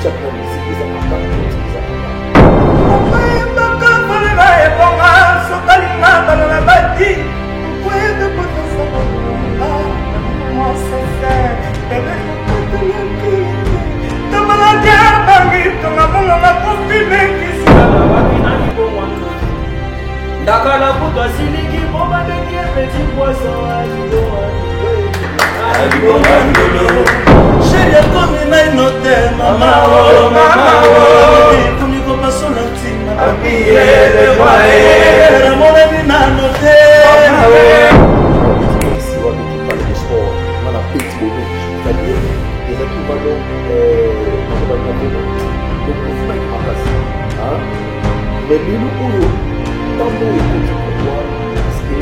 chat na musique eza makamba eza Dakala puto asiliki bomba dengue petit poisson chérie comme na note mama oh mama oh comme ko pasona tima apiye de voye mon ami na note si on parle de sport on a petit boulot c'est-à-dire les équivalents on va dire donc on fait pas passer hein mais lui nous tambo écoute pouvoir parce que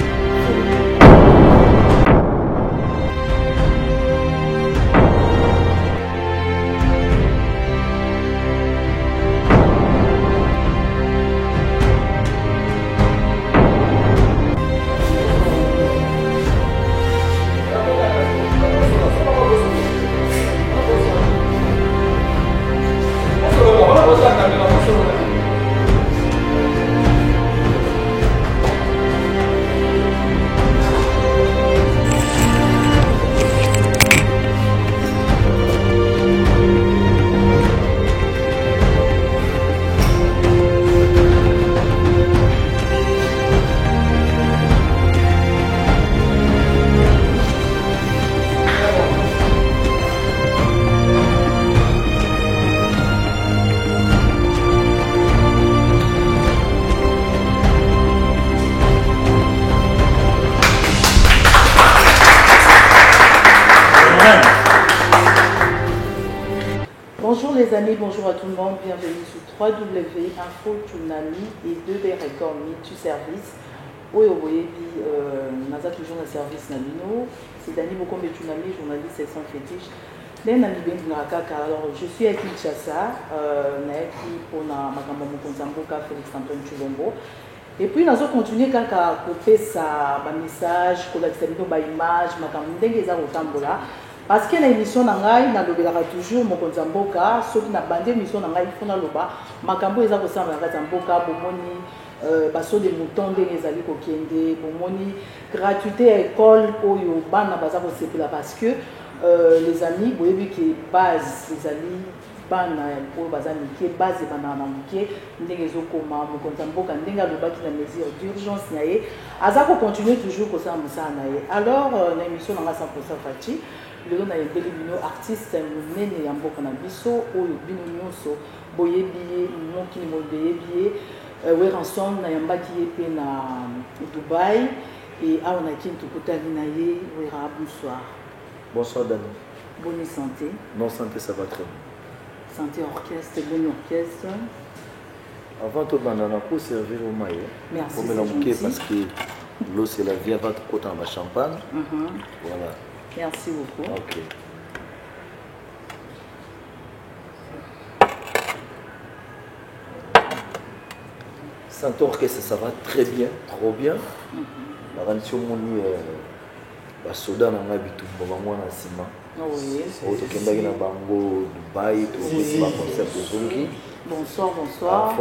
Bonjour les amis, bonjour à tout le monde, bienvenue sur www.info Tsunami et 2B Record Mitu Service. Oui, oui, naza toujours dans le service Nabino. C'est Dani Bokombe Tsunami, journaliste et sans fétiche. Alors, je suis à Kinshasa, pour Félix Antoine Chulombo. Et puis, nous allons continuer quand on fait ça, message, qu'on a image, parce que l'émission nangai na lobelaka toujours mokonza mboka soki na bande émission nangai fona loba makambo eza ko samba na mboka bomoni baso de mouton ndenge ezali ko kende bomoni gratuité à école oyo bana baza ko sepela parce que les amis boyebi que base les amis bana oyo baza mike base bana na mike ndenge ezokoma mokonza mboka ndenge alobaki na mesure d'urgence na ye aza ko continuer toujours ko samba mosala na ye alors na émission nanga 100% Fati le na yebeli bino artiste munene ya mboka na biso oyo bino nyonso boyebi moki ni boyebi Weranson na yambaki ye pe na Dubaï et awa na kintu kutali na ye Wera bonsoir. Bonsoir Dani. Bonne santé. Non santé ça va très bien. Santé orchestre, bon orchestre. Avant tout banana pour servir au maillot. Merci. Pour mélanger parce que l'eau c'est la vie avant tout côté en champagne. Voilà. Merci beaucoup. Ok. Santé orchestre, ça va très bien, trop bien. La rancio moni, la soda n'a pas du bon moi dans ciment. Oui. Autre que na bango Dubaï, tout le concert de Zongi. Bonsoir, bonsoir.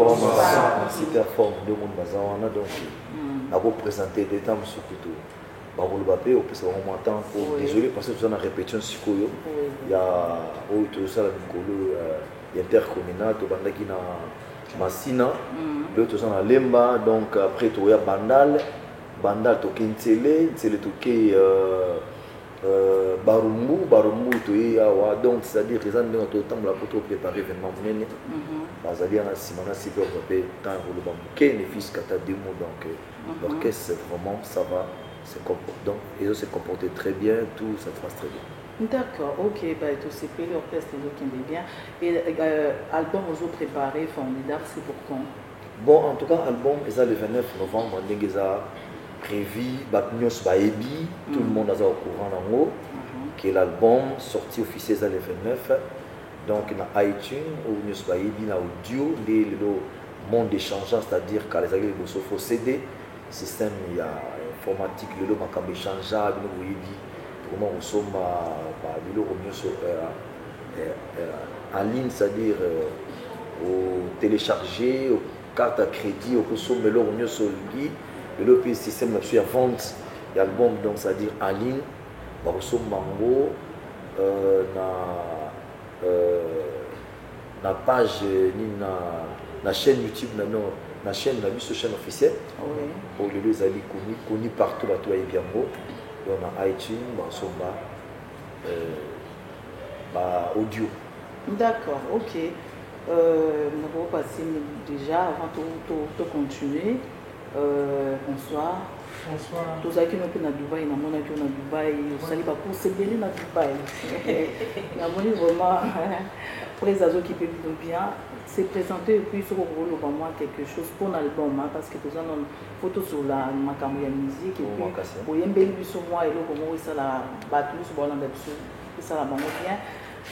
Super forme de monde bazawana donc. On va présenter des dames sur tout. Désolé parce que nous avons répétition Sikoyo. Il y a intercommunal, il y a Massina, l'autre est Lemba, donc après il y a Bandal, Bandal toke Ntele, Ntele toke Barumbu, Barumbu donc c'est-à-dire qu'ils ont autant pour préparer l'événement. Bazali na Simona Sibé Robé, tant le bambouquet, les fils Kata Demo, donc l'orchestre vraiment ça va. Donc, ils se comportent très bien, tout ça se passe très bien. D'accord, ok, bah, tout c'est payé, l'orchestre qui est bien. Et l'album vous avez préparé, formidable, c'est pour quand? Bon, en tout cas, l'album est le 29 novembre, on a prévu, tout le monde est au courant en haut, que l'album sorti officiel le 29, donc dans iTunes, ou nous sommes audio, le monde échangeant, c'est-à-dire quand les agréés de CD, système il y a informatique le lot makamba échangeable nous voyez dit comment on sommes à en ligne, c'est-à-dire au télécharger, aux cartes à crédit, au consommer l'orion sur le système là-dessus à vente l'album, donc c'est-à-dire en ligne, par mango na page ni na chaîne YouTube na chaîne na chaîne officielle pour les amis connus partout à toi et bien beau dans iTunes audio. D'accord, ok. Nous allons passer déjà avant de continuer. Bonsoir. Bonsoir. Tous ceux qui sont à Dubaï, nous sommes à Dubaï, nous allons pas considérer à Dubaï. Nous avons vraiment présent qui peut bien se présenter et puis sur le vraiment quelque chose pour l'album parce que nous avons une photo sur la musique et puis pour y embellir sur moi et le comment ça la battu sur la dessus ça la bango bien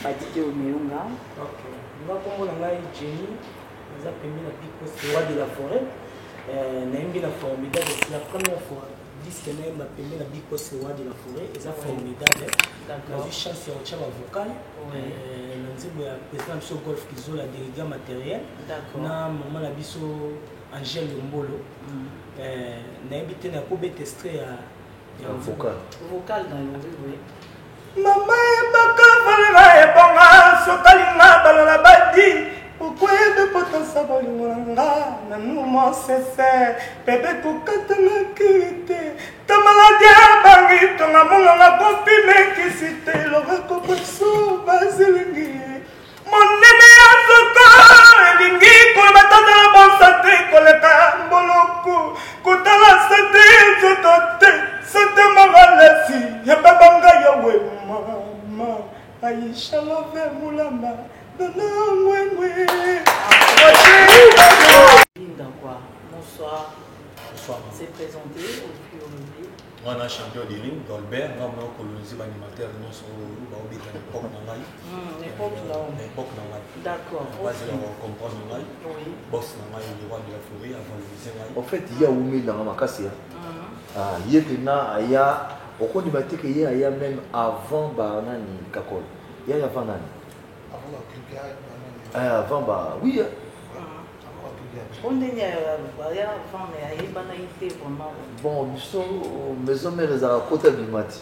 ba DJ Omeunga. OK. Nous va comme on a Jenny, nous a permis la pico roi de la forêt. Naimbi la formidable, c'est la première fois. Disque Naim m'a permis la pico roi de la forêt et ça formidable. D'accord. J'ai chance au chama vocal. Nous président sur golf qui ont la délégation matériel. D'accord. Na maman la biso Angèle Mbolo. Naimbi tena ko betestre à vocal. Vocal dans le oui. Mama ebaka valela ebonga sokalinga balala badi ukwebe potasa bolingo nanga nanumo sese bebe kokatana kite tamaladia bangi tonga monga kopime kisite lorako baso bazilingi monene ya soka elingi kolebatata na bonsate koleka mboloku kotala sate zotote sate magalesi ya babanga ya wema mama Aisha love mulamba dona mwengwe. Linda quoi. Bonsoir. Bonsoir. C'est présenté aujourd'hui. On a champion de ring Dolbert, nous avons colonisé l'animateur nous sur l'époque nangai. L'époque là. L'époque nangai. D'accord. Vas-y on comprend nangai. Oui. Boss nangai le roi de la forêt avant le nangai. En fait, il y a Oumi dans ma casse. Ah, il y a maintenant il y a au cours du matin qu'il y a même avant Banani Kakol. Il y a avant Nani. Avant la culture. Avant bah oui. Bon, maison mère les a côté du matin.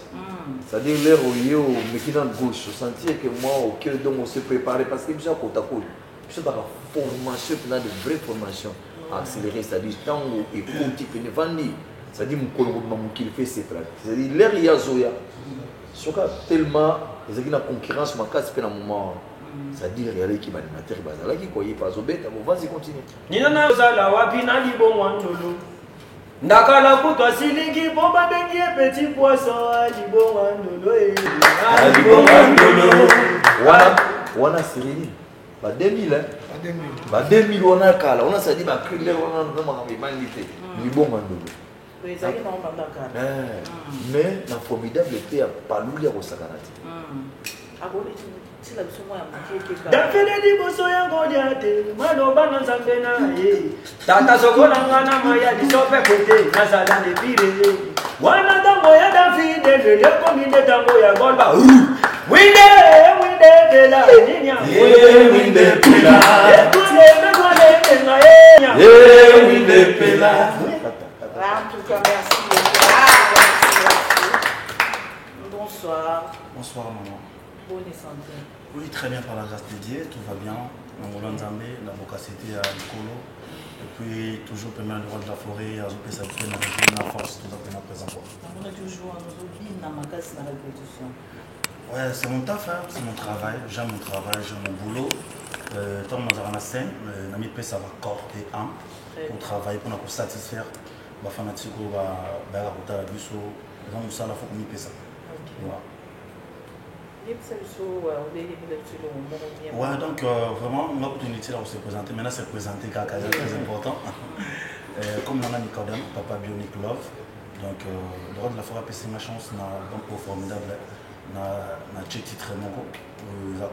C'est-à-dire l'air où il y a mais qui dans gauche, sentir que moi au cœur donc on se prépare parce que déjà côté à côté. Je sais pas la formation, là de vraie formation accélérée, c'est-à-dire tant et petit que ne vendre. C'est-à-dire mon qu'il fait ses pratiques. C'est-à-dire l'air il y a Zoya. Sauf tellement les gens qui ont concurrence ma casse fait un moment. C'est-à-dire il y a l'équipe animateur bazala qui koye pas obeta vas-y continue. Nina na zala wapi na libongo ndolo. Ndakala kutwa silingi bomba bengi petit poisson libongo ndolo e. Libongo ndolo. Wana Cyril. Ba 2000 hein. Ba 2000 wana kala. On a ça dit ba kriller wana ndoma ngibangite. Libongo ndolo. Oui, ça y est, on va d'accord. Mais la formidable était à Paloulia au Sakanati. Dafene di boso ya ngodiate maloba na nzambe na ye tata sokola ngana maya di sope kote nazala ne pire wana tango ya Davide le komine tango ya golba winde bela ninya winde pela ekule megwale na ye winde pela. En tout cas, merci. Bonsoir. Bonsoir maman. Bonne santé. Oui, très bien par la grâce de Dieu, tout va bien. On a Nzambé, l'avocat c'était à Nicolo. Et puis toujours permet le roi de la forêt, à Zopé Sabité, la force, tout à fait présent. On a toujours un autre dans ma case dans la répétition. Ouais, c'est mon taf, hein, c'est mon travail. J'aime mon travail, j'aime mon boulot. Tant que nous avons la scène, l'ami peut savoir corps et âme pour travailler, pour nous satisfaire. Les fanatiques, les raconter la bus, les gens ça, il faut qu'on y paie ça. Ouais, donc vraiment, on a l'opportunité de se présenter. Maintenant, c'est présenter quelqu'un de très important. Comme on a Nicodème, Papa Bionic Love. Donc, le roi de la forêt a passé ma chance dans un peu formidable. Dans ce titre, Mongo,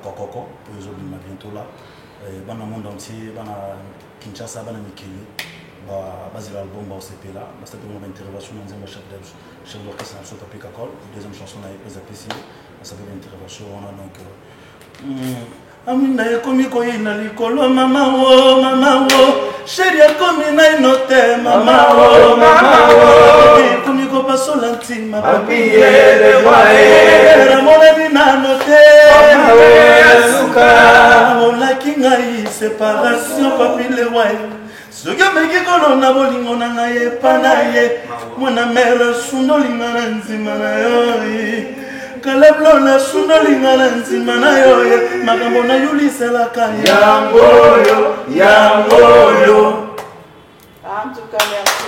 Kokoko, pour les autres, bientôt là. Dans le monde entier, dans Kinshasa, dans Mikili. Basé l'album au CP là, c'était une intervention dans un chef d'orchestre sur Tapé Kakol. Deuxième chanson, on a été appréciée. Ça s'appelle une intervention. On a donc Amina ekomi koyina likolo mama wo chéri ekomi naino te mama wo ekomi kopasola ntima ramonani nano te olaki ngai séparation papile wai soki omeki kolona bolingo na ngai epa na ye mwana mere sunolinga na nzima na yo kaleblola sunolinga na nzima na yo makambo na yuliselaka yangoyo En tout cas, merci.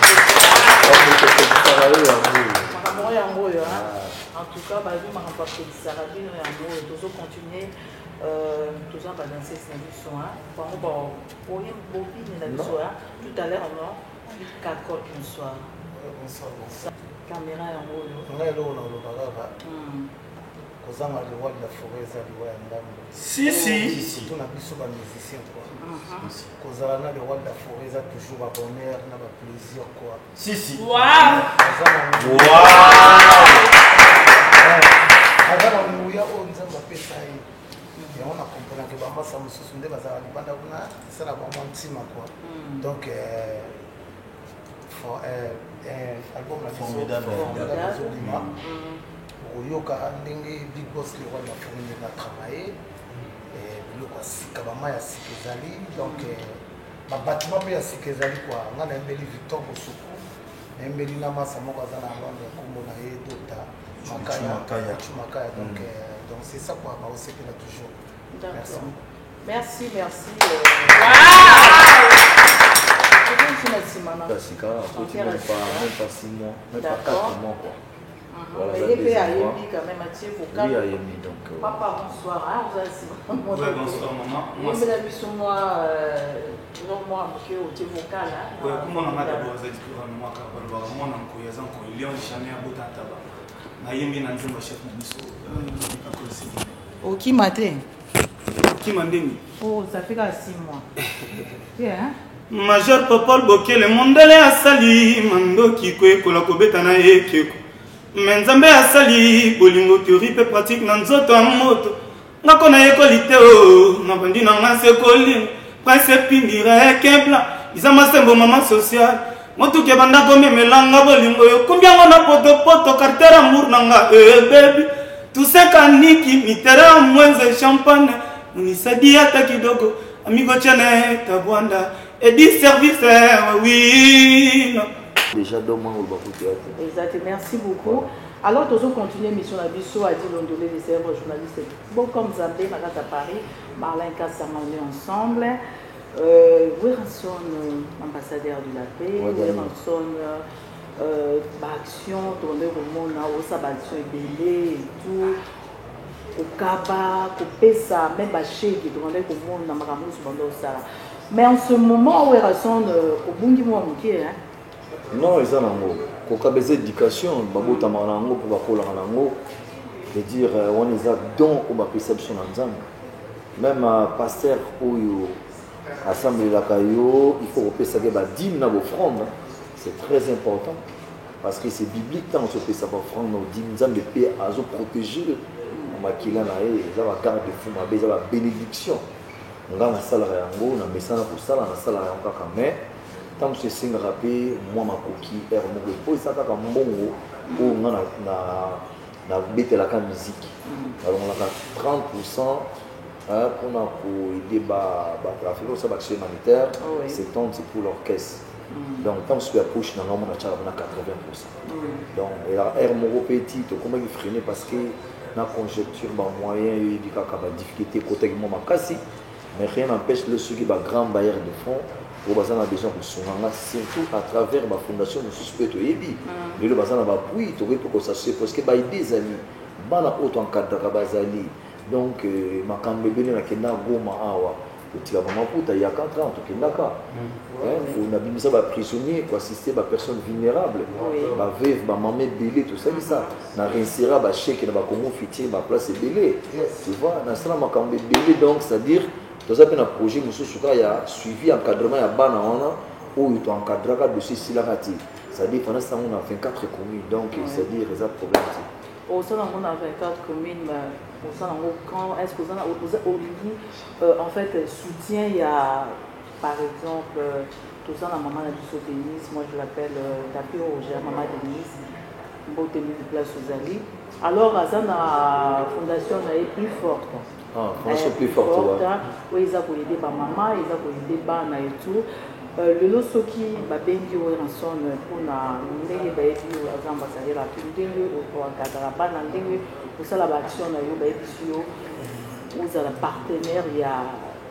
En tout cas, je vais toujours continuer. Tout à l'heure, non? 4 corps une soir. Caméra en haut. Si. Surtout na biso ba musicien quoi. Kozala na le roi de la forêt ça toujours un bonheur na ba plaisir quoi. Si. Wow. Azana muya o nzamba pesa yi. Et on a compris que bamba ça mususu nde bazala libanda kuna ça la bamba ntima quoi. Donc album la formidable. Oyoka ndenge Big Boss le roi de la forêt a travaillé. Kabama ya Sikezali, donc ma bâtiment pe ya Sikezali quoi. On a embelli Victor Bosuku, embelli Namasa Mokazana Londres, Komona et Dota, Makaya, donc c'est ça quoi, on sait qu'il a toujours. Merci. Même pas 6 mois, même pas 4 mois quoi. Voilà, et puis Ayemi quand même à tirer vocal. Oui, Ayemi donc. Papa, bonsoir. Vous avez bonsoir maman. Moi, je l'ai vu sur moi, moi, au tirer vocal. Oui, comment on a d'abord dit que moi, quand on a un coyazan, il y a un chané à bout à tabac. Ayemi n'a jamais chef de au qui matin? Qui m'a dit? Oh, ça fait 6 mois. Bien. Major Popol Boké, le monde est sali, mando qui kwe kola kobetana ekeko. Menzambe asali bolingo théorie pe pratique na nzoto ya moto ngako na ekolite o na bandi na ngase kolingo prince pindira ekebla izama sembo mama social moto ke banda ko memelanga bolingo yo kumbiango na poto carter amour nanga baby tout ça kaniki mitera mwenze champagne unisadi hata kidogo amigo chane tabwanda et dit service oui no. Déjà demain au théâtre. Exact, merci beaucoup. Alors, nous allons continuer l'émission à Bisso, à Dilondolé, les célèbres journalistes. Bon, comme Zambé, Magat à Paris, Marlin Kassa, on est ensemble. Wilson, ambassadeur de la paix, Wilson, action, tourner au monde, au sabation et belé et tout. Au Kaba, au Pessa, même à Chez, qui tourner au monde, dans Maramous, Bandosa. Mais en ce moment, Wilson, au Bungi Mouamouké, hein. Non, ils ont quand des éducation, babo tamarango pour bakola rango, de dire on les a don au perception ensemble. Même pasteur ou assemblée la caillou, il faut repérer ça que ba dîme na offrande, c'est très important parce que c'est biblique tant on se fait ça offrande nos dîmes de paix à zo protéger makila na e za ba garde de fou ma beza ba bénédiction. On a la salle rango na mesana pour ça na salle rango kaka mais tant que c'est rappelé moi ma coquille er mo ko ça ka mbongo o nga na bete la musique alors on a 30% on a pour débat trafic ça action humanitaire c'est tant c'est pour l'orchestre donc tant que la poche na on a 80% donc er mo petit to comment il freiner parce que na conjecture ba moyen il dit ka ba difficulté côté moi makasi mais rien n'empêche le ceux qui ba grand bailleur de fonds pour baser na besoin pour sonanga surtout à travers ma fondation de suspect yebi et le baser na ba puis to ko s'assurer parce que ba des amis bana auto encadre bazali donc makambe bene na kenda goma awa otika mama puta ya 4 ans to kenda ka on a bimisa ba prisonnier pour assister ba personnes vulnérables ba veuve ba maman belé tout ça na réinsira ba chèque na ba comment fitier ba place belé tu vois na sala makambe belé donc c'est à dire dans un projet, il y a suivi encadrement à Banawana où il encadré le dossier Silarati. C'est-à-dire qu'on a 24 communes, donc c'est-à-dire qu'il y a des problèmes. Au sein on a 24 communes, quand est-ce que en fait soutien, il y a par exemple tout ça la maman de Denise, moi je l'appelle Tapi Roger, maman Denise, beau tenue de place aux Ali. Alors à ça la fondation est plus forte. Fondation plus forte. Oui, ils ont aidé ma maman, ils ont aidé Bana et tout. Le lot qui va bien dire en son pour na ndenge ba ebi o azamba sale la ndenge o akadara ba na ndenge pour ça la action na yo ba ebi sio vous avez partenaire il y a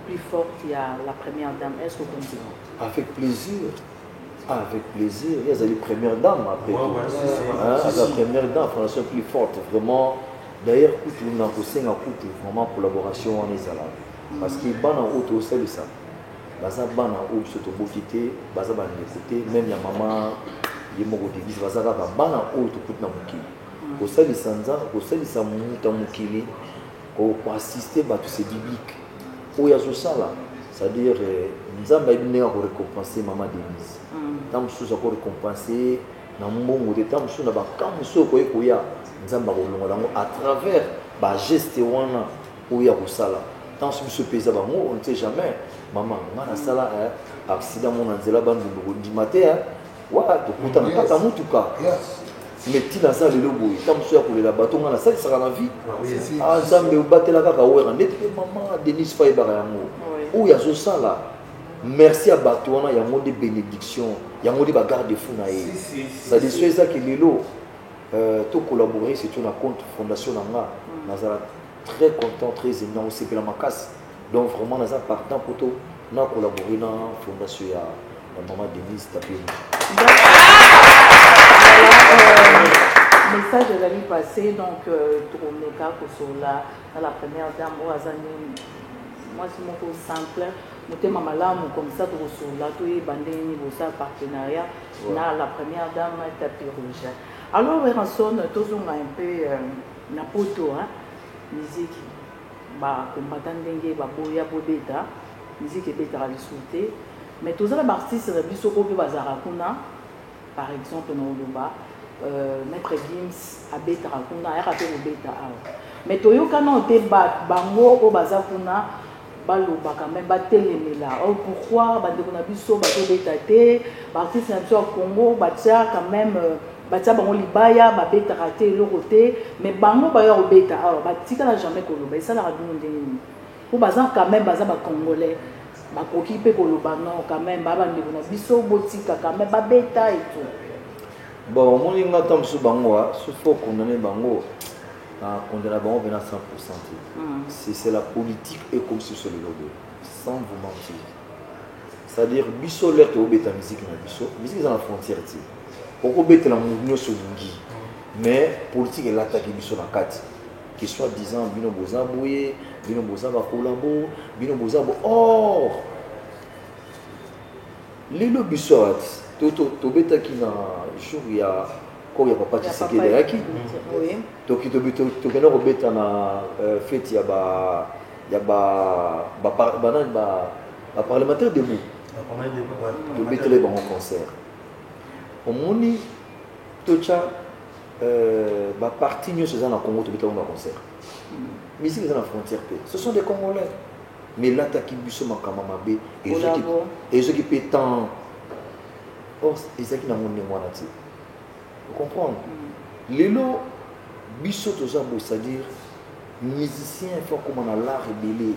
plus forte il y a la première dame est-ce que vous continuez avec plaisir il y a la première dame après la première dame fondation plus forte vraiment d'ailleurs kutu na kosenga kutu vraiment collaboration en ezala parce que bana auto c'est ça baza bana ou surtout bokité baza bana écouter même ya maman yemoko devise baza ka bana ou to kutna mukili ko sali sanza ko sali sa muta mukili ko assister ba tous ces bibliques o ya zo sala c'est-à-dire nzamba ibine ko récompenser maman Denise tam sous ko récompenser na mbongo de tam sous na ba kamuso ko ekoya nzamba ko longola ngo à travers ba geste wana o ya ko sala tant sous ce pays on ne sait jamais maman ngana sala accident mon nzela bandu ndi matin wa to kuta na tata mutuka mais tina ça le lobo tant so ya kolela bato ngana sala sala na vie nzambe ubatela kaka wera ndete maman Denise Faiba yango ou ya zo sala merci à bato wana ya mode bénédiction ya mode ba garde fou na ye ça déçoit ça que lelo to collaborer c'est une compte fondation nanga nazala très content très énorme aussi pour la macasse donc vraiment nous avons partant pour tout nous collaborer dans la fondation de la maman Denise Tapi. Message de l'année passée donc Touromeka Kosola dans la première dame moi c'est mon tour simple nous maman là comme ça Kosola tout est bandé niveau ça partenariat dans la première dame Tapi Rouge. Alors Ranson tous on a un peu na poto musique ba combattant ndenge ba boya bobeta musique ebeta lisuté mais tous les artistes de biso ko bazara kuna par exemple no loba maître Gims abeta kuna ya rapé bobeta mais toyoka non te ba bango ko bazakuna baloba quand même batelemela pourquoi bandeko na biso ba bobeta te ba artiste na biso Congo batia quand même batia bango libaya babeta raté le côté mais bango ba yo beta alors batika na jamais koloba ça la radio ndeni pour bazan quand même baza ba congolais ba koki pe koloba non quand même ba bandeko na biso botika quand même babeta et tout bon mon linga tam su bango su faut condamner bango condamner bango à 100%. C'est la politique et comme si sur le logo sans vous mentir c'est-à-dire biso l'air to beta musique na biso musique dans la frontière ti pourquoi bête la mouvement sur l'ungi mais politique est l'attaque biso na kati qui soit disant bino bozabouye bino bozaba kolabo bino bozabo or lelo biso to beta qui na jour ya ko ya papa qui s'est yaki to ki to kena ko beta na fête ya ba parlementaire debout to beta les bons concerts au moni tocha parti nous dans le Congo to un concert musique dans la frontière ce sont des Congolais mais l'attaque biso makama mabe et ceux qui pétant or ils qui na monde moi là vous comprenez lelo biso toza bo c'est-à-dire musicien il faut comme on a l'art rebelle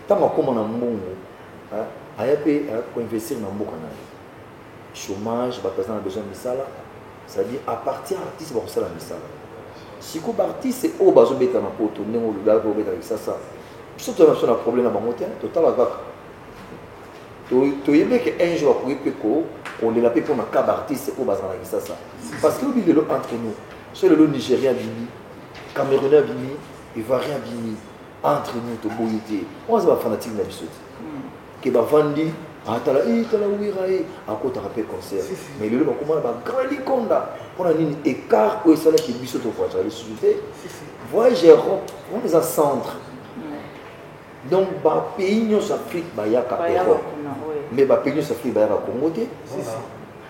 tant comme on a mbongo ayape ko investir na mboka na chômage va passer dans besoin de misala c'est-à-dire à partir artiste va passer la misala si ko artiste c'est au bazo beta na poto nengo lu da ko beta ça surtout on a problème na bango te total avec to yebe que un jour pour peko on les l'appelle pour na cab artiste au bazo na ça parce que le bilo entre nous c'est le Nigérien bini Camerounais bini Ivoirien bini entre nous to boyité on va fanatique na biso que ba vandi atala wirae akota rappel concert mais le comment ba grand likonda pour une écart au salaire qui biso to voiture les sociétés voyage Europe on les a centre donc ba pays nous Afrique ba ya Europe mais ba pays nous Afrique ba ya Congo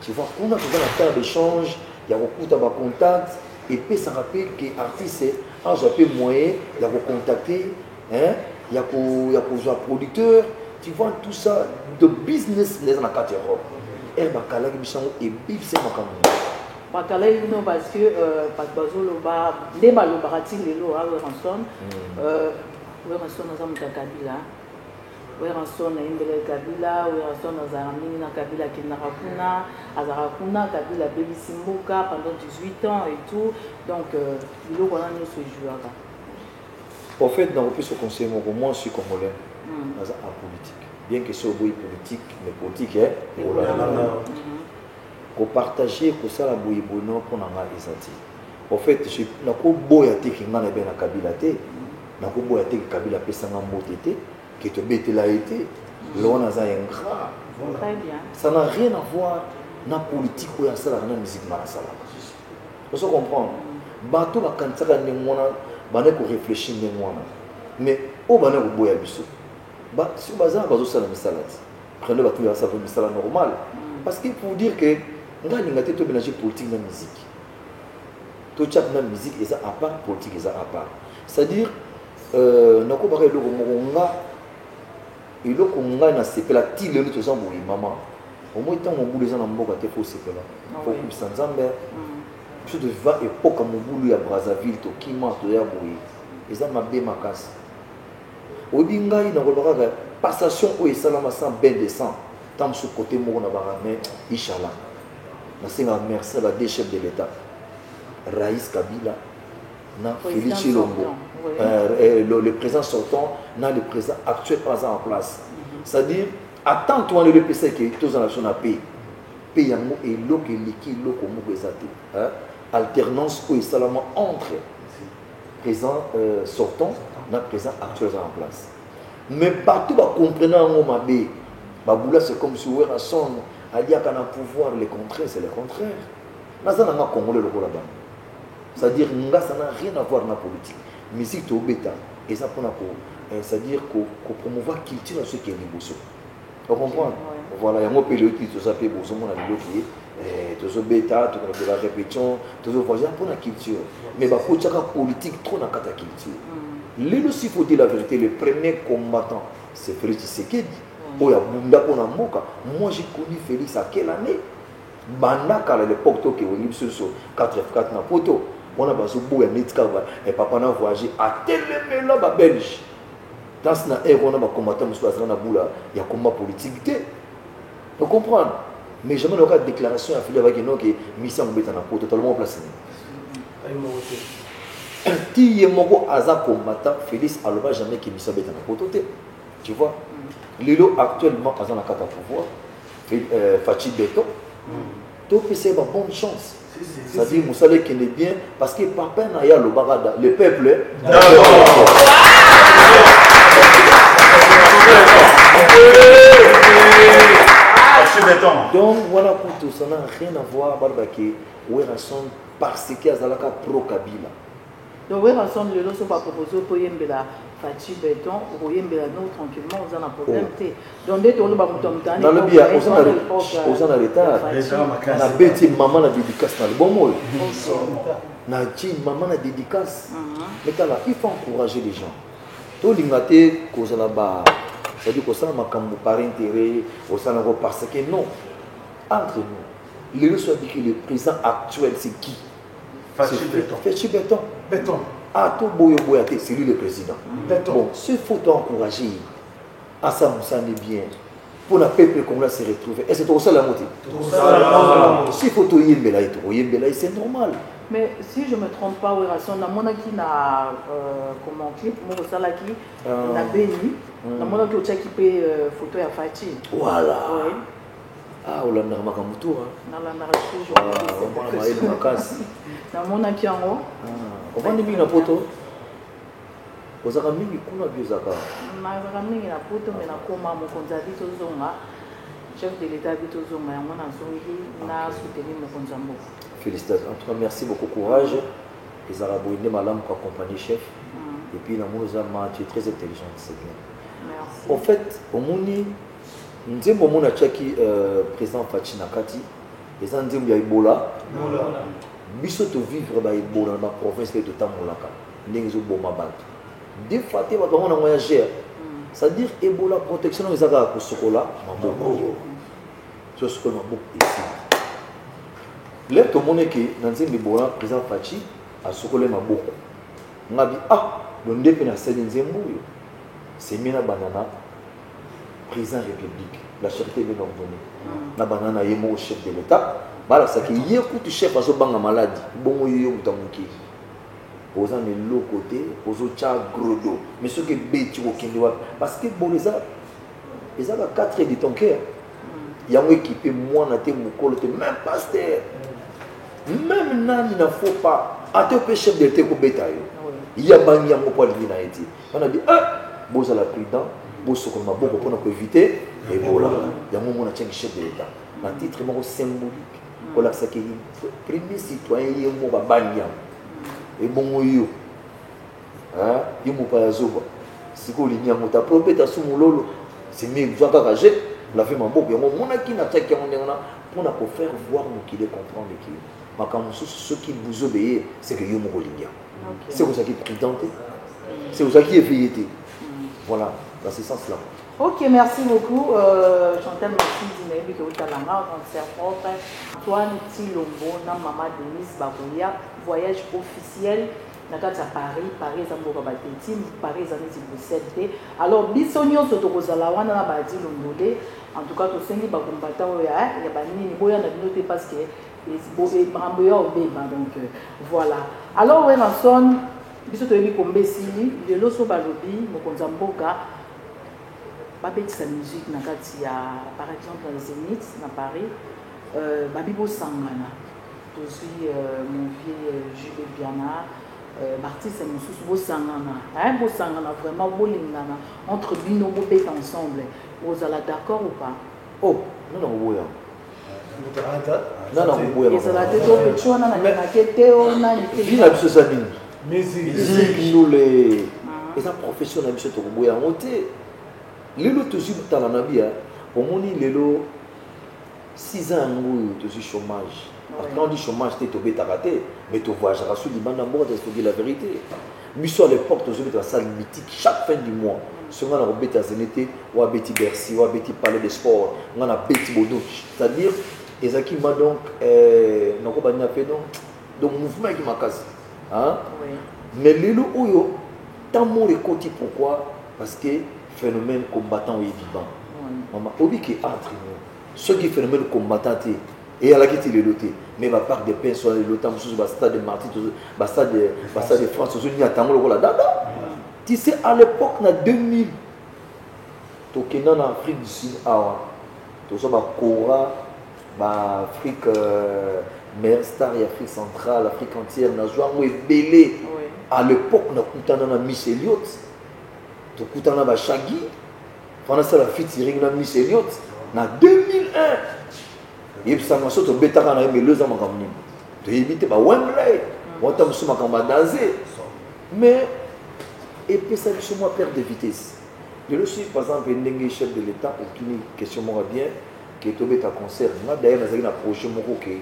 tu vois on a besoin de faire d'échange il y a beaucoup de contacts et puis ça rappelle que artiste azwa moyen ya contacter hein ya ko producteur tu vois tout ça de business les na kati Europe et bakala ki bisango et bip c'est makambo bakala non parce que pas bazolo ba de maloba kati lelo a ranson ranson za mutakabila ranson na imbele kabila ranson za mingi na kabila kinaka kuna azara kuna kabila bebi simboka pendant 18 ans et tout donc lelo kona no se jouera. En fait, dans le plus au conseil, moi je suis congolais, en politique. Bien que ce soit politique, mais politique, pour partager que ça la bouille bonheur pour n'en aller sortir. En fait, je n'ai pas beau à te qui m'en est bien à Kabila te, n'a pas beau à te qui Kabila peut s'en motété, qui te bête là été, l'on a un gras. Très bien. Ça n'a rien à voir dans la politique ou dans la musique marasala. Vous comprenez? Bateau la cancer n'est moins bana ko réfléchir ngwana mais o bana ko boya biso ba si baza bazo sala misalati prenez ba tout ça pour misala normal parce que pour dire que ngani ngate to mélanger politique na musique to chap na musique et ça à part politique et ça à part c'est-à-dire nako ba ke loko monga iloko nga na sepela ti lelo to zambo mama au moins tant mon boulot za na mboka te faut sepela faut que sanzambe je devais époque à mon boulot à Brazzaville, to Kima, to Yaboui. Et ça m'a bien ma casse. Au binga, il n'a pas de passation où il s'est ben descend. Tant ce côté, mon abaramé, Inch'Allah. C'est la merci à des chefs de l'État. Raïs Kabila, Félix Chilombo, le président sortant, le président actuel présent en place. C'est-à-dire, attends-toi le PC qui est tous en nation à paix. Payango et l'eau qui est liquide, l'eau comme vous êtes. Alternance où il s'est entre présent sortant et présent actuel en place. Mais partout, comprenant ma bé, c'est comme si on avait un pouvoir, le contraire, c'est le contraire. Nous avons un Congolais là-bas. C'est-à-dire que ça n'a rien à voir avec la politique. Musique est bêta. Et ça, c'est-à-dire qu'on promouvoit la culture de ceux qui est négocié. Vous comprenez? Voilà, il y a un peu de qui ça fait besoin de toujours bêta, tout la répétition, toujours voyager pour la culture. Mais il faut que la politique trop dans la culture. Lui aussi, il faut dire la vérité, le premier combattant, c'est Félix Tshisekedi. Moi, j'ai connu Félix à quelle année? Bandaka à l'époque, il y a sur 4F4 na poto. On a besoin de Nitka et papa n'a voyagé à Télémé là, Belge. Dans ce cas, on a combattant, il y a combat politique. Vous comprenez? Mais jamais il y a une déclaration à faire avec nous que mission est totalement placée. Si il y a un combattant, Félix n'a jamais que mission est en côté. Tu vois? Lilo actuellement, dans la carte à pouvoir, Fachi Beto, tout c'est une bonne chance. C'est-à-dire que vous savez qu'il est bien parce que papa n'a pas le barada, le peuple. Donc voilà pour tout ça n'a rien à voir avec Werrason parce qu'il y a un pro Kabila. Donc Werrason le lot pas proposé pour Yembela Fachi Beton pour Yembela nous tranquillement on a un problème donc dès qu'on va monter dans le bien aux en retard na beti maman na dédicace dans le bon mot na dit maman na dédicace mais là il faut encourager les gens to lingate cause là-bas. C'est-à-dire que ça m'a comme par intérêt, parce que non. Entre nous, le soit dit que le président actuel, c'est qui? Fachi Beton. Béton. Ah, tout Boyo Boyate, c'est lui le président. Béton. Bon, ce faut encourager. À ça, on s'en est bien. Pour la peuple qu'on a se retrouver. Et c'est tout ça la moitié. Si faut tout Yembela, c'est normal. Mais si je ne me trompe pas, Werrason, na mona qui na comment clip, mon sala qui na béni, na mona qui au check qui photo ya Fachi. Voilà. Oui. Ah, on l'a namakamoutou hein. Na la narration. Na mona qui en haut. On va dire une photo. Vous avez mis kuna biozaka. Na ramener na photo mais na koma mon konzabi tozonga. Chef de l'État bitozonga ya mona zongi na soutenir mon konzambo. Félicitations. En tout cas, merci beaucoup, courage. Les Arabes, ils m'ont accompagné chef. Et puis, la Mouzama, tu es très intelligente, c'est bien. Merci. En fait, au Mouni, nous avons un président Fachi Nakati. Les gens il y a Ebola. Biso to vivre dans Ebola, dans la province de Tamolaka. ndenge ezoboma bato des fois te bato bango na voyageur c'est-à-dire ebola protection nango eza kaka kosokola maboko so sokola maboko esi le tomoneke na nzembo ebola président Faci asokole maboko ngabi londe mpe nasali nzembo oyo semi na banana président république la charité bien ordonnée na banana ye moko chef de l'état balakisaki ye kutu chef azobanga maladi bongo yo moto amoki oza na eloko te ozotya grodo mais soki ebeti kokende wapi parce que bon eza ka 4 de ton cœur yango équipe mwana te mokolo te même pasteur même nani na faut pas ate mpe chef de l'état kobeta yo ya bangi yango po alingi na ye ti wana bi bozala prudent bosokola maboko mpona koevite ebola yango mona tiangi chef de l'état na titre moko symbolique olakisaki premier citoyen ye mo babani yango ebongo yo yo mopa ya zoba sikoyo olingi yango ta probeta su mololo simi zwa kaka je lafe maboko yango monaki na tiaki yango ndenge wana mpona kofaire voir mokili comprendre ki makambo mosusu soki bozobeye c'est que yo moko olingi yango c'est kozalaki prudent te c'est kozalaki éveillé te voilà dans ce sens là. Ok, merci beaucoup. Chantal, merci d'Inébi que vous avez un concert propre. Antoine Tilombo, na maman Denise Bagoya, voyage officiel. Nakati à Paris, Paris est un peu Paris est un Bruxelles. Alors, bisogno soto kozala wana na badi lombolé. En tout cas, to sengi ba combattant ya ya banini boya na binote parce que les bramboya obeba donc voilà. Alors, Wenson, biso to yebi kombesi, lelo so balobi mokonza mboka. Babetisa musique na kati ya par exemple dans les Zénith na Paris babibo sangana tozwi mon vieux Jules Biana artiste mosusu bo sangana vraiment bolingana entre bino bo bet ensemble vous allez d'accord ou pas non boya non boya ezala te to petchona na keteo na ni na biso sa nini musique nous les eza professionnel biso to boya ngote lelo tozwi tala na bia omoni lelo 6 ans yango tozwi chômage après on dit chômage te tobetaka te mais tovoyageaka so libanda mboka te faut dire la vérité biso à l'époque tozobetaka salle mythique chaque fin du mois so nga na kobeta zenete oyo abeti Bercy oyo abeti palais de sport nga na beti bodo c'est-à-dire ezalaki ma donc nakobani na pe donc mouvement yaki makasi mais lelo oyo ntango ekoti pourquoi parce que phénomène combattant est vivant. Maman, obi qui entre nous, ceux qui phénomène combattant et à la quitte les lotés, mais ma part des pains sur les lotés, sur le stade de Martin, le stade de France, sur le Tango, le Rola Dada. Tu sais, à l'époque, en 2000, tu es en Afrique du Sud, tu es en Cora, Afrique, mer Star, Afrique centrale, Afrique entière, on a joué à Belé. À l'époque, on a eu Miss Elliott. Tokutana ba Shaggy pendant ça la featuring na Miss Elliott na 2001 et ça m'a sauté betaka na me leza makamni to éviter ba Wembley wata musuma kamba danser mais et puis ça biso moi perte de vitesse de le suivre par exemple ndenge chef de l'état aucune question moi bien que to beta concert na d'ailleurs nazaki na projet moko que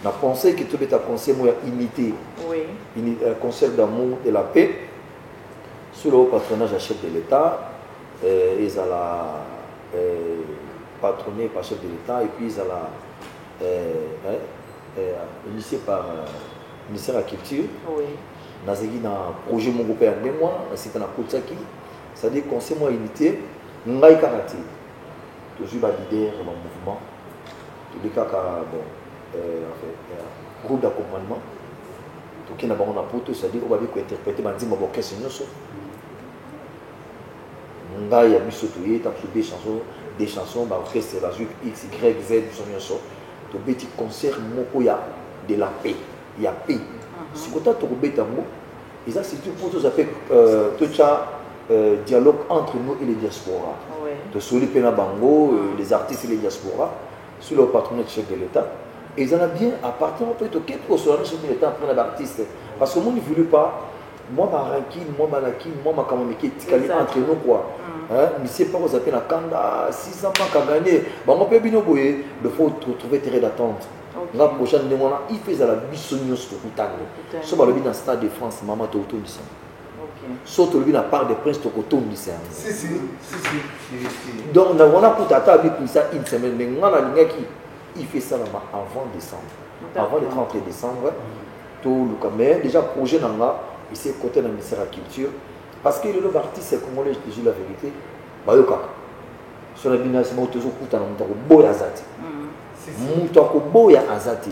na pensé que to beta concert moi imité concert d'amour et la paix sous le patronage du chef de l'État, ils ont patronné par le chef de l'État et puis ils ont initié par le ministère de la Culture. Nous avons un projet mon groupe en 2 mois, c'était un Kotsaki, c'est-à-dire qu'on s'est unité, nous avons karaté. Toujours leader dans le mouvement, tous les cas, groupe d'accompagnement. Donc, il y a un poto, c'est-à-dire qu'on va interpréter il y a des chansons, orchestre, la jupe X, Y, Z, tout petit concert, il y a de la paix, il y a paix. Si vous avez un mot, c'est tout pour tout ça fait dialogue entre nous et les diasporas. De Soli Pena Bango, les artistes et les diasporas, sous le patronat du chef de l'État. Et ils en ont bien, à partir de quelques soirées, le chef de l'État prend l'artiste. Parce que moi, je ne voulais pas. Moi, ma rancune, moi, ma laquine, moi, ma kamamiki, tikali entre nous, quoi. Mais c'est pas vous appelez la Kanda, 600 ans qu'à gagner. Bah, moi, peut-être bien, il faut trouver terrain d'attente. La prochaine, il fait la bisognos de Koutane. Ce que je dans le Stade de France, maman, tu as Sauf que la part des princes de Koto lycée. Si. Donc on a pour tata pour ça une semaine mais on a la qui il fait ça avant décembre. Avant le 30 décembre, tout le caméra déjà projet nanga ici côté de la ministère de la culture parce que le artiste congolais je dis la vérité bayoka. Sur la bination mo toujours kuta na mutako boya azati. Mutako boya azati.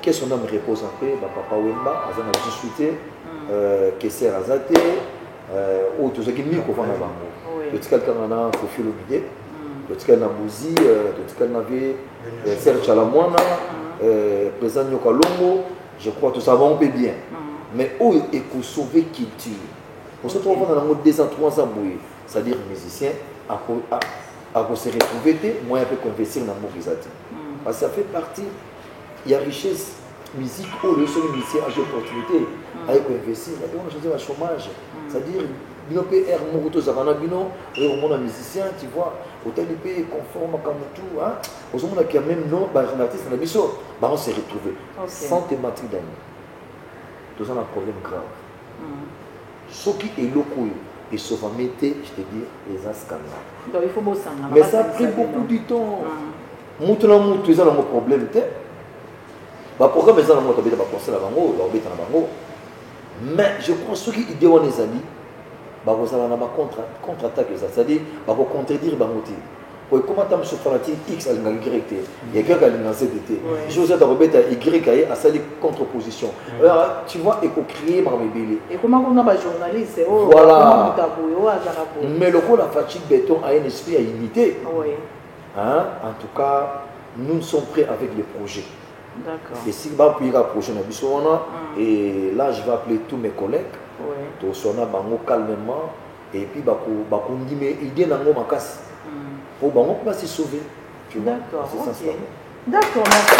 Que son âme repose en paix, papa Wemba azana discuter Kesser azate ou tout ce qui mis au fond de bango. Le tika kana Fofi Lobide, le tika na Bouzi, le tika na ve Serge Chalamwana, président Nyokalongo, je crois tout ça va on peut bien. Mais où est pour sauver culture. Pour ça on va dans le 2 ans 3 ans bouillé, c'est-à-dire musicien à se retrouver moi un peu investir dans mon visage. Parce que ça fait partie il y a richesse musique où les seuls musiciens ont opportunité avec investir je dis au chômage c'est-à-dire bino pe air moto zakana bino on a musicien tu vois hôtel pe conforme comme tout hein aux hommes qui a même nom bah artiste na biso bah on s'est retrouvé sans thématique d'année tout ça un problème grave ce qui est loco et sauf à mettre je te dis les scandales donc il faut bosser mais ça a pris beaucoup de temps mutu na mutu ils ont un problème pourquoi mes amis ont été pensés là-bas, mais je crois que ceux qui idéent les amis, vous allez contre-attaque, c'est-à-dire vous contredire les motifs. Comment tu as ce fanatique X à Y, il y a quelqu'un qui a ZT. Je vous ai dit Y à sa contre-position. Tu vois, il faut crier par mes billets. Et comment on a des journalistes? Voilà. Mais le coup, la fatigue béton a un esprit à unité. En tout cas, nous sommes prêts avec les projets. D'accord. Et si va puis la prochaine et là je vais appeler tous mes collègues to sona bango calmement et puis bako ndime idée nango makasi pour bango pas se sauver. D'accord. OK. D'accord, merci.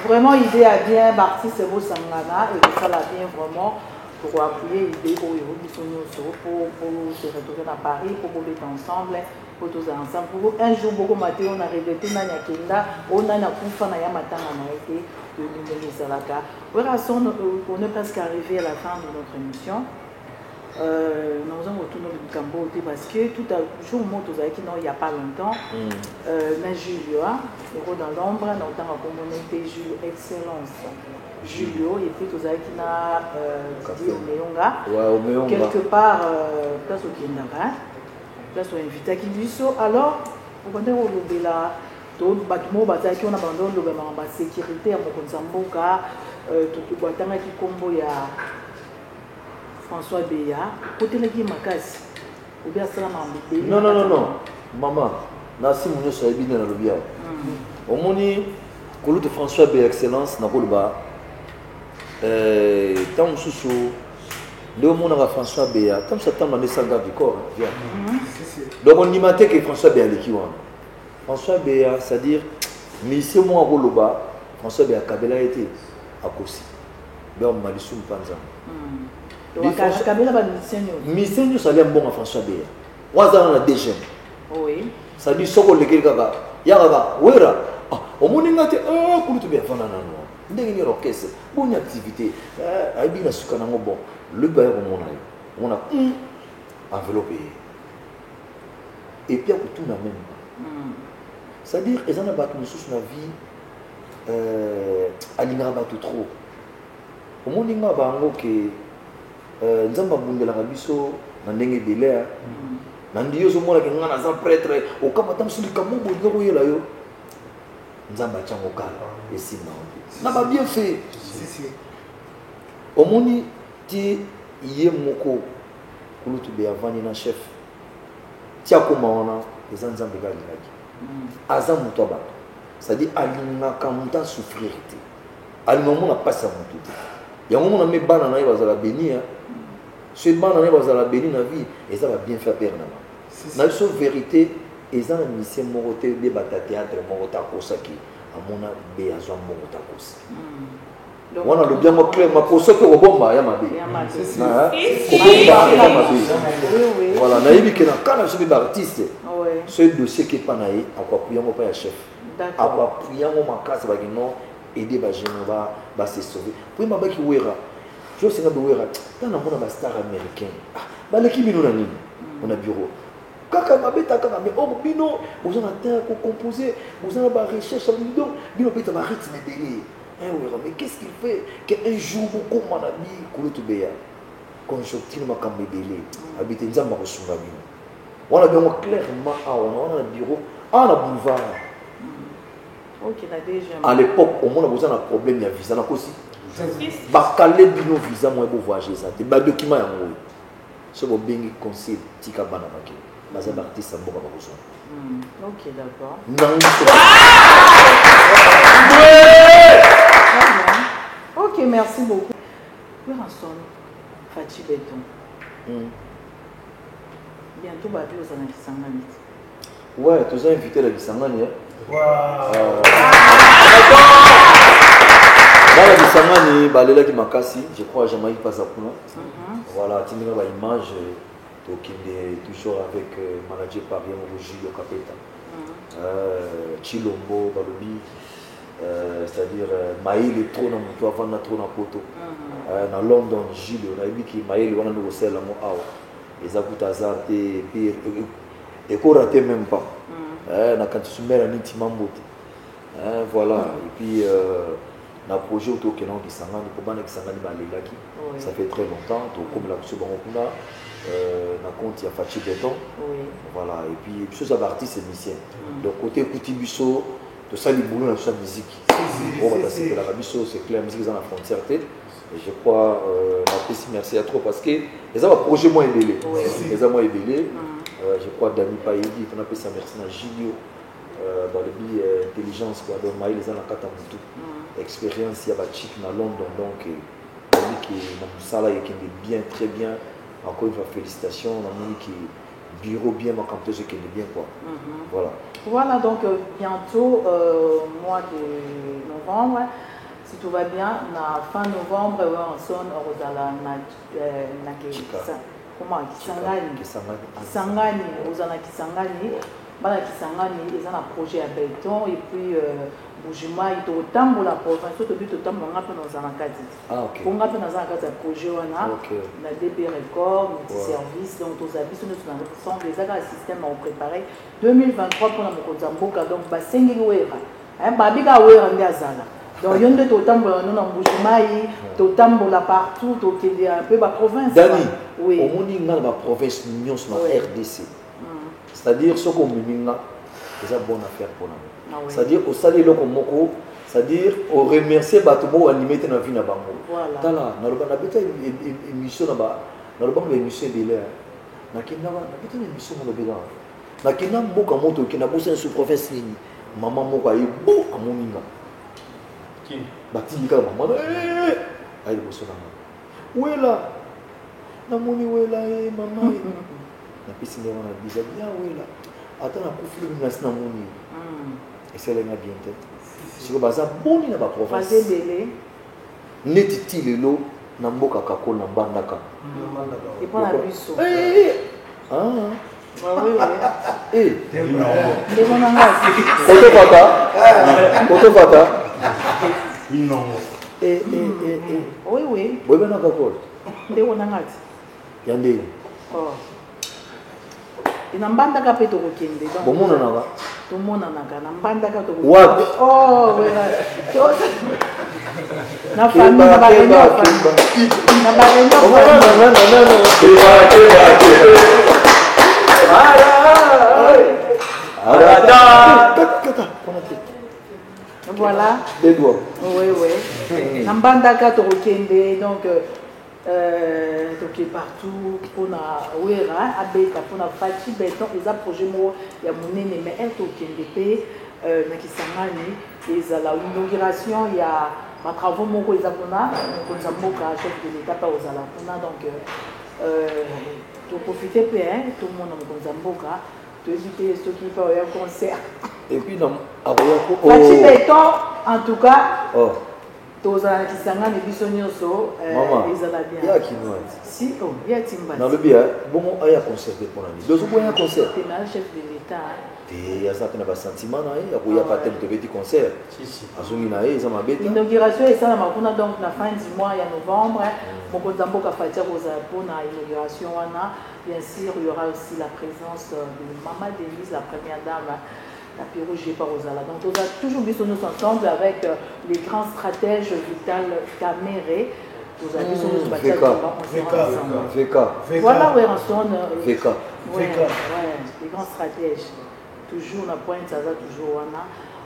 Vraiment idée à bien partir c'est vos sangana et ça la bien vraiment pour appuyer l'idée pour se retrouver à Paris, pour être ensemble, pour tous ensemble. Pour un jour, beaucoup matin, on a regretté Nanyakenda, on a Kufa Nayamata Namaïté, de l'Unisalaka. On est presque arrivé à la fin de notre émission. Nous avons retourné au Cambodge parce que tout à jour, il n'y a pas longtemps, mais Julio, héros dans l'ombre, dans la communauté Julio Excellence. Julio et puis tous qui n'a dit Omeonga quelque part place au Kindara place au invité qui lui so alors on va dire au lobela tout bâtiment bazaki on abandonne le gouvernement ba sécurité à Mokonzamboka tout batanga qui combo ya François Beya côté la qui makasi ou bien ça non maman nasi munyo so ebine na lobia omoni kolo de François Beya excellence na kolba tant sous le monde a François Béa, comme ça, tant on est salga du corps. Donc on imagine que François Béa est qui François Béa, c'est-à-dire, mais c'est moi au Loba, François Béa Kabila a été à Kossi. Ben on m'a dit sous le panza. Donc Kabila va nous ça vient bon à François Béa. Moi ça on a des jeunes. Oui. Ça dit soko le quelqu'un Yaraga, wera. Au monde il a été pour tout bien faire nanano. Ndenge orchestre bonne activité aibi na suka nango bon le baye on a enveloppé et puis tout na même c'est-à-dire ils en a battu sous na vie alinga battu trop au monde nga bango ke nzamba bundela biso na ndenge belea na ndiyo zo mona ke ngana za prêtre o kama tamsuli kamubo ndoko yela yo nzamba chango kala esima n'a pas bien fait. Au moni ti yé moko kulutu be avani na chef. Ti akoma wana ezanza mbega laki. Azam mutoba. C'est-à-dire alina kamuta souffrir te. Alina mona passa mutu. Ya mona me bana na bazala béni hein. Ce bana na bazala béni na vie et ça va bien faire perdre na. Na so vérité ezana mission moroté de bata théâtre morota kosaki. Amona be azwa mbongo takosi wana le bien clair ma poso ko bomba ya mabe na voilà na yebi ke na kana so be artiste ce dossier qui pas naï akwa priyango pa ya chef akwa priyango makasa ba gino aider les jeunes à se sauver. Puis ma baki wera. Je sais que wera. Dans le monde de star américain. Bah l'équipe nous nani. On a bureau. Kaka mabeta kaka mais oh bino, vous en avez composé, vous en avez recherche donc bino beta va rythme délire. Mais qu'est-ce qu'il fait qu'un jour beaucoup mon ami Kouloutoubeya conjonctile m'a camé délire. Habiter nzamba kosunga bino. On a bien clairement on a un bureau, on a boulevard. Ok, déjà. À l'époque, au moins, on a besoin d'un problème, il y a visa. Aussi. Bakale bino visa, moi, pour voyager ça. Des documents, il y a un ce que vous conseil, tika bana baki. Baza artiste, ça m'a besoin. Ok, d'accord. Non. Ok, merci beaucoup. Ranson, Fachi Béton. Bientôt, Babi aux Anakisangani. Ouais, tu as invité la Kisangani. Dans la Kisangani, Balela qui m'a cassé, je crois que Jamaïque passe à Pouna. Voilà, tu as une image qui est toujours avec manager Paris Rougi, le Capeta. Chilombo, Balobi, c'est-à-dire Maïl est trop dans mon toit, avant trop dans le poteau. Dans London, Gilles, on a dit que Maïl est dans le sel à mon hour. Les Akoutazar et puis et qu'on ratait même pas. Quand tu mets un intimement beauté. Voilà. Et puis, on a projet autour de qui s'en ça fait très longtemps. Comme la Couche Baroukuna, on a compte, il y a Fachi Béton. Voilà. Et puis, chose à artiste et musicien. Donc, côté Koutibiso, tout ça, les boulots dans la musique. C'est la Rabiso, c'est clair, la musique est dans la frontière. Et je crois, merci à trop parce que les ont un projet moins ébélé. Les ont moins ébélé. Je crois Dani Païdi, on appelle ça merci à Gilio. Dans le billet intelligence, quoi. Donc, Maïl les a dans Katamutu. Expérience, il y a des chics dans London. Donc, qui est bien, très bien. Encore une fois, félicitations. On a qui bureau bien, ma campeuse qui est bien, quoi. Voilà. Voilà, donc bientôt, mois de novembre. Si tout va bien, fin novembre, on sonne Rosala comment Kisangani, Rosala Kisangani, Bana Kisangani, ils ont un projet à Béton et puis Boujima, il au tambo la province, tout le but au tambo, on a fait dans un cadre. On a fait dans un projet, on a DB Record, multi-service, donc aux habits, nous sommes des systèmes à préparer 2023 pour la Mokozamboka, donc Basengi Wera, Babiga Wera Ndiazala. Donc, il y a des tambours, nous avons des tambours là partout, il y a un peu la province. Dani, au monde, il y a la province, nous sommes la RDC. C'est-à-dire, ce qu'on a, c'est une bonne affaire pour nous. C'est-à-dire, au salut, c'est-à-dire, on remercie les gens qui animé dans la vie. Voilà. Dans une émission, dans une émission de l'air, dans une émission de l'air, dans une émission de province, maman moko ayi bo amoninga ki batindika maman ayi boso na wela namoni wela mama na pisi nde wana bisa bien wela ata na kufulu ngasi na moni esele nga bien te siko baza boni na ba province bazebele neti ti lelo na mboka kako na mbandaka et pour la biso ah oui, oui. Eh, Photofata. Non. Oui, oui. Oui, ben d'accord. Yandé. Oh. Et n'ambanda ka peto kokende. Bon mon nana. Tout mon nana ka n'ambanda ka to. What? Oh, oui. Na famille na ba réunion. Na ba réunion. Voilà. Des doigts. Oui, oui. Nambandaka Torokende, donc partout pour la Ouera, Abeta, pour la Fachi Béton, les projets moi, il y a mon aîné, mais elle Torokende, Nakisangani, et la inauguration, il y a ma travaux Moko Izapona, Konzamoka, chef de l'État, pas aux Alapona, donc pour profiter, tout le monde en Konzamoka. De éviter ceux qui font un concert. Et puis, dans Fachi Béton, en tout cas, tous les qui sont en Bisonioso, ils ont bien. Il y a qui nous si, il y a Timba. Dans le bien, bon, il y a un concert pour l'année. Deux autres, il y a un concert. C'est le chef de l'État. Il y a un sentiment, il n'y a pas tel petit concert. L'inauguration est ça, donc la fin du mois, il y a novembre. Mon Konzambo Kafatia pour l'inauguration, bien sûr, il y aura aussi la présence de Maman Denise, la première dame, la Pérougie par Rosala. Donc, on a toujours vu nous ensemble avec les grands stratèges Vital Caméré. Vous avez vu sur nos bâtiments, voilà où est Ranson. VK. Ouais, les grands stratèges. Toujours la pointe, ça va toujours.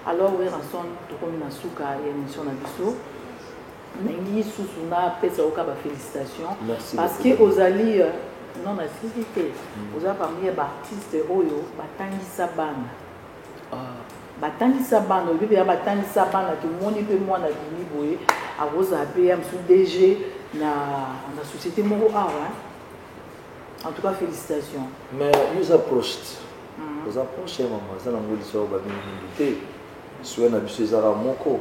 Alors, où est Ranson, tout comme une souka et une émission d'Abisso. Nengi Sousouna, Pesaoka, félicitations. Merci. Parce que aux alliés, non, la cité, vous avez parmi les artistes Oyo, Batangi Sabana. Batangi Sabana, au lieu de Batangi Sabana, tout le monde peut moi, la Guinée, Boé, à Rosa PM, sous DG, dans la société Moro Art. En tout cas, félicitations. Mais nous approchons. Nous approchons, maman, ça n'a pas de soit milité. Soit na biso ezara moko.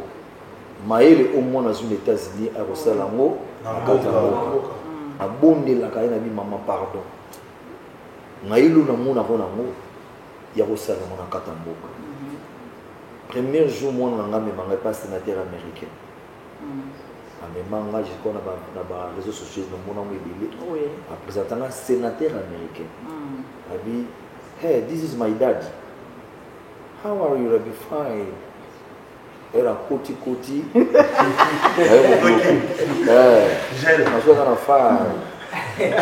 Maël au moins dans les États-Unis à Rosalango, à Bonde la Kaina bi maman pardon. Naïlu na mona bonango, ya Rosalango na Katamboka. Premier jour moi na ngame manga pas sénateur américain. Mais manga je connais na réseaux sociaux na mona ngwe Oui. A présentant un sénateur américain. Abi, hey, this is my dad. How are you? I'll be fine. Era koti. Gel. Ma soeur en a fait.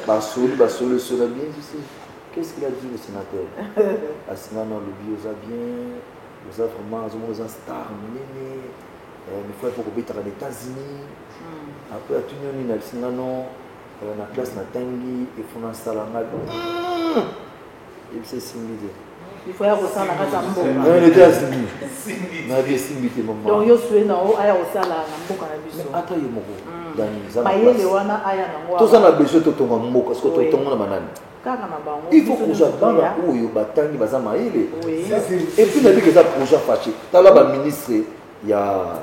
Basoli sera bien, tu sais. Qu'est-ce qu'il a dit le sénateur? Asinano le bio ça bien. Vous avez vraiment un star, mais il faut que vous aux États-Unis. Après, à tout le monde, il y a classe na tangi, il faut un salama. Il s'est simulé. Il faut y avoir ça dans la mboka. Les États-Unis. Na bien simulé maman. Donc yo soué na o aya osala na mboka na biso. Ata yo moko. Dani za. Mayele wana aya na ngwa. To ça na besoin to tonga mboka parce que to tonga na banani. Kaka na bango. Il faut que ça banga oyo batangi baza mayele. Oui. Et puis na bi que ça projet fâché. Tala ba ministre ya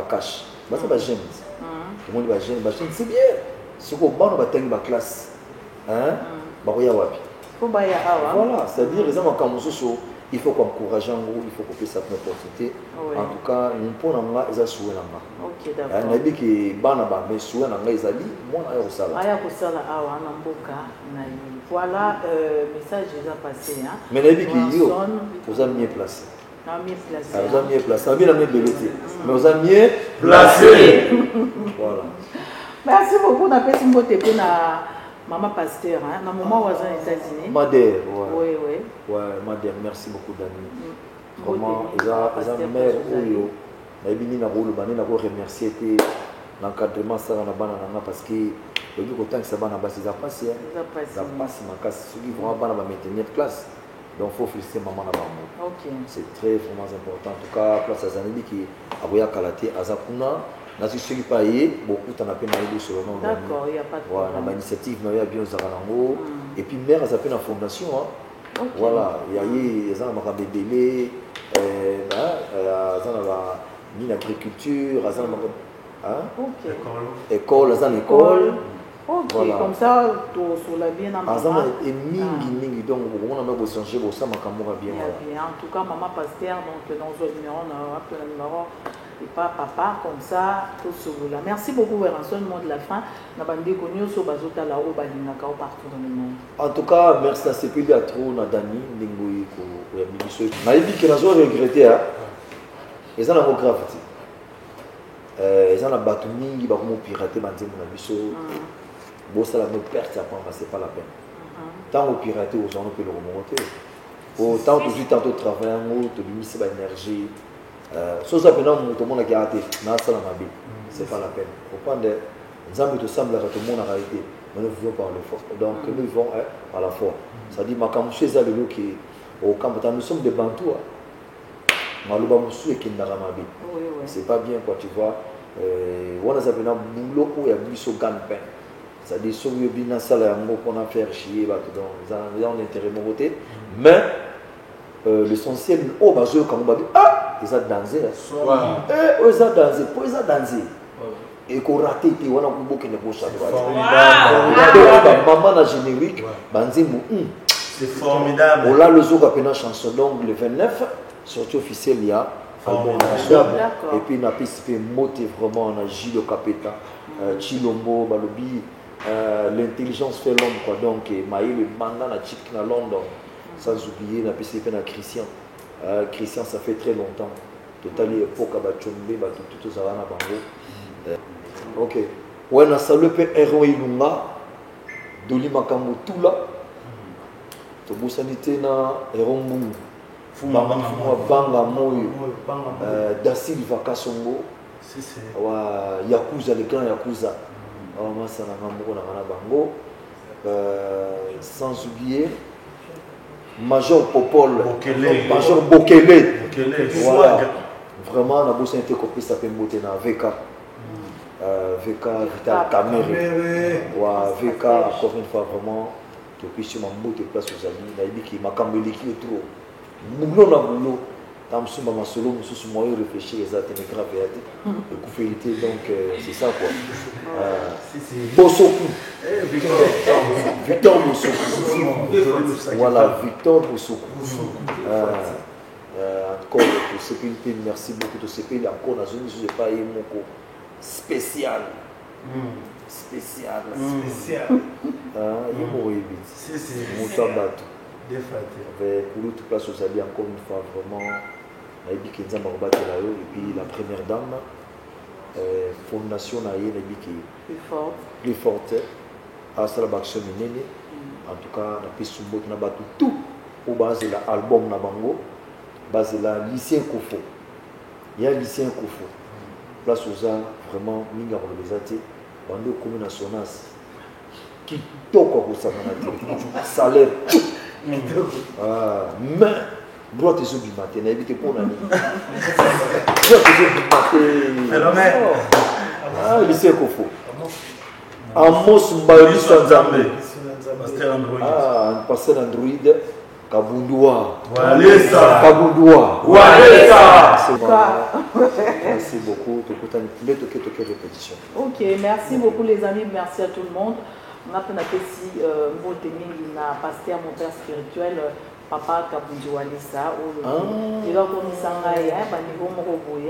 cash. Baza ba jeune. Tout le monde va jeune, c'est bien. Ce qu'on va batangi ba classe. Hein? Ba koya wapi. Voilà, c'est-à-dire les hommes comme ça, il faut qu'on encourage, il faut qu'on puisse cette opportunité. En tout cas, nous prenons là, ils ont souhaité là. Ok, d'accord. On a dit que Banaba, mais souhaité là, ils ont dit, moi, je suis là. Voilà, message déjà passé. Mais on a dit que vous avez mieux placé. Vous avez mieux placé. Vous avez mieux placé. Mais vous avez mieux placé. Voilà. Merci beaucoup. On a fait une bonne Maman Pasteur, dans le moment où on est aux États-Unis. Madère, oui. Ouais, Madère, merci beaucoup, Dani. Comment ils ont mère Oyo, Naibini Nabolo, Bani Nabo remercier l'encadrement ça dans la banane parce que le but autant que ça va là-bas, ça passe. Ça passe, ma casse. Ceux qui vont à maintenir classe. Donc il faut féliciter maman là-bas. C'est très vraiment important. En tout cas, place à Zanibi qui a voyé à Kalaté, à Zapuna. Dans ce qui est payé, beaucoup t'en as pas mal sur le nom. D'accord, il n'y a pas de problème. Voilà, l'initiative, il y a bien Zarango. Et puis, mère, elle s'appelle la fondation. Voilà, il y a eu des bébés, une agriculture, école, école. Ok, comme ça, tout sur la bien à maman. Et mingi, donc, on a même changé pour ça, ma caméra bien. En tout cas, maman Pasteur, donc, dans ce numéro, on a appelé le numéro. Et pas papa, comme ça, tout ce là. Merci beaucoup, Ranson, mot de la fin. Nous avons dit que nous sommes partout dans le monde. En tout cas, merci à ce pays à trop, Nadani, Ningoui, pour la ministre. Naïbi, que nous avons regretté, ils ont un graffiti. Ils ont un bateau, ils ont piraté, ils ont ça la perte, c'est pas la peine. Tant que pirater, aux gens, on peut le remonter. Autant que je tantôt travailler, tu mises l'énergie. Sauf que tout le monde a gardé, c'est pas la peine. Faut prendre des amis de semble que tout le monde a réalité, mais nous vivons par le fort. Donc nous vivons par la foi. Ça dit, ma camuche est le qui au camp, nous sommes des bantous. C'est pas bien quoi, tu vois. On a un boulot où il y a plus de gagne-pain. C'est-à-dire, si on a bien ça, on a fait chier, on a intérêt de côté. Mais l'essentiel, oh, bah, je comme on va dire, ah, ils ont dansé. Ils ont dansé, pour ils ont dansé. Et qu'on raté, on a beaucoup de bouches à droite. Maman a générique, banzé mou. C'est formidable. Là, le Zouk a fait une chanson, donc le 29, sortie officielle, il y a album. Et puis, il a participé moté vraiment, on a Gilles Capeta, Chilombo, Balobi, l'intelligence fait l'homme, quoi. Donc, Maï, le mandat, la chic dans Londres, sans oublier, il a participé à Christian. Christian, ça fait très longtemps. Total, époque, à Bachombe, tout ça, à Bango. Ok. Ouais, on a salué le héros Ilunga, Doli Makambo, tout là. Tobusanité na héros Mou. Banga Moyo, Da Silva Kasongo, Yakuza, le grand Yakuza. Sans oublier Major Popol, Major Bokele. Voilà. Vraiment, on a besoin de copier ça peut monter dans VK. VK Vital Kamere. VK, encore une fois, vraiment, tu peux sur ma moto place aux amis. Il a dit qu'il m'a camélé qui est trop. Moulon na moulon. Dans ce moment, solo, je suis moyen de réfléchir exactement grave et donc c'est ça quoi. Bosoku. Victor Bosoku. Voilà, Victor Bosoku. Encore pour ce pays, merci beaucoup de ce pays. Encore dans une zone de pas spécial. Spécial. Il m'a c'est pour l'autre place aux alliés, encore une fois, vraiment. Et puis la première dame, fondation plus forte, à Salabaction Minene. En tout cas, on a pu tout au base de l'album Nabango, base de la lycée Kofo. Il y a un lycée Kofo. Place aux arts, vraiment, Minga Rolezate, Bando Commune Nationale, qui toque au salaire. Mais droit tes yeux du matin, n'habitez pas l'année. Droit tes yeux du matin. Ah, il sait qu'il faut. Amos Mbali Sanzambe. Ah, un pasteur Android. Kabundoua. Walesa. Kabundoua. Walesa. Merci beaucoup. Répétition. Ok, merci beaucoup les amis, merci à tout le monde. On a aussi un pasteur, mon père spirituel, Papa Kabundu Walesa. Il a connu Sangaï, en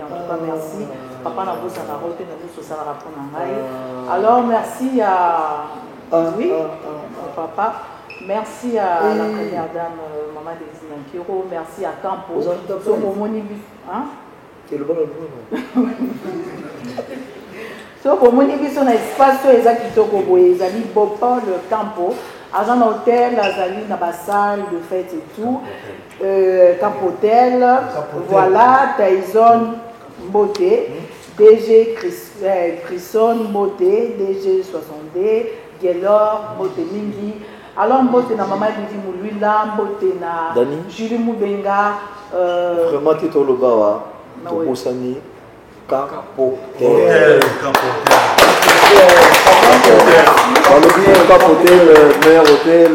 tout cas merci. Papa n'a pas sa route, alors merci à oui, papa. Merci à la première dame, Maman Desinankiro. Merci à Campo. So pour mon émission na espace exact kitoko boye ezali Paul Campo agent hôtel azali na ba salle de fête et tout Campo Hotel voilà Tyson Mbote DG Chrisson Mbote DG 60D Gelor Mbote Mingi alors Mbote na Mama Bibi Mulwila Mbote na Julie Mubenga vraiment tito lobawa tokosani Capotel, meilleur hôtel,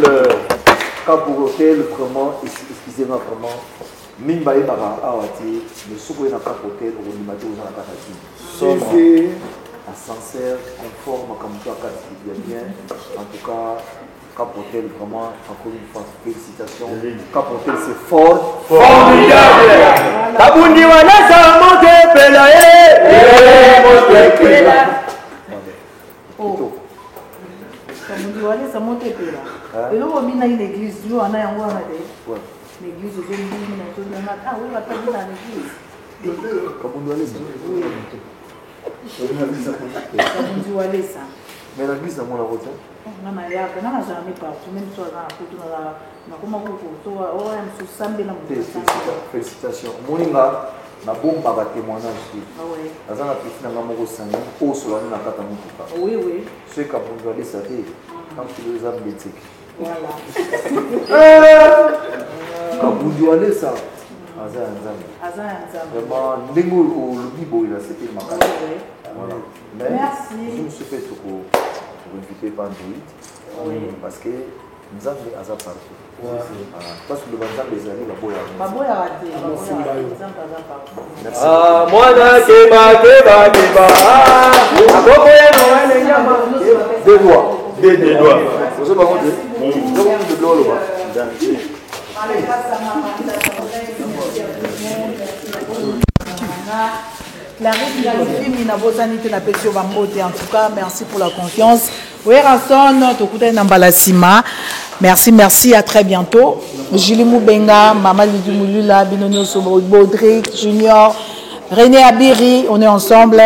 Capotel, vraiment, excusez-moi vraiment, Mimba et Bara, Awati, le Soukou et la Capotel, on y m'a dit aux Anakatati. Sobre, ascenseur, conforme, comme toi, bien, en tout cas, Capotel, vraiment, encore une fois, félicitations. Capotel, c'est fort. Formidable! Kabundi Walesa, monte pelae! Monte pela! Oh. Kabundi Walesa, monte pela. Et là, on a une église, nous, on a un roi l'église, je vais dire, ah oui, on va pas dire dans l'église. Kabundi Walesa? Oui. Kabundi Walesa. Mais l'église, c'est mon route. Non, mais il y a jamais partout, même si on a félicitations. Moninga, na bomba ba témoignage. Ah ouais. Azana piscine na moko sangi, au solani na kata mutuka. Oui, oui. C'est Kabundu Walesa te, quand tu les as bétique. Voilà. Kabundu Walesa. Azana nzambe. Azana nzambe. Vraiment, ndingo le bibo il a c'était ma kata. Voilà. Merci. Je me suis fait tout pour inviter Pandouit. Oui. Parce que nzambe aza partout. Parce que le Nzambe ezali baboya raté. Mwana keba akoko yeno wane nyama deux doigts. Deux doigts. Vous avez pas compris? En tout cas, merci pour la confiance. Merci, merci, à très bientôt. Julie Moubenga, Maman Lydie Moulula, Binonio Sobo, Baudric, Junior, René Abiri, on est ensemble.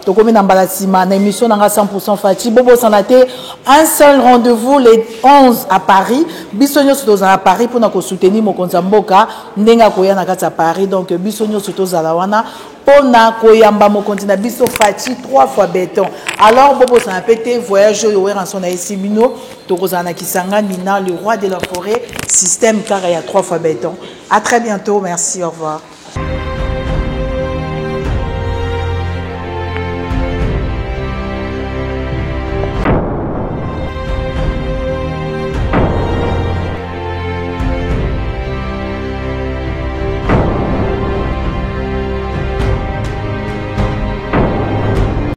Tokomi Nambalasima, une émission dans 100% Fati. Bobo Sanate, un seul rendez-vous les 11 à Paris. Bissonio Soto à Paris pour nous soutenir mon Konzamboka. Nenga Koya Nakata à Paris. Donc Bissonio Soto Zalawana. Pour na Koyamba mon continent Bisso Fati 3 fois béton. Alors Bobo Sanapete, voyage au en son Aïsimino. Tokozana Kisanga, Nina, le roi de la forêt. Système car il y a 3 fois béton. À très bientôt. Merci. Au revoir.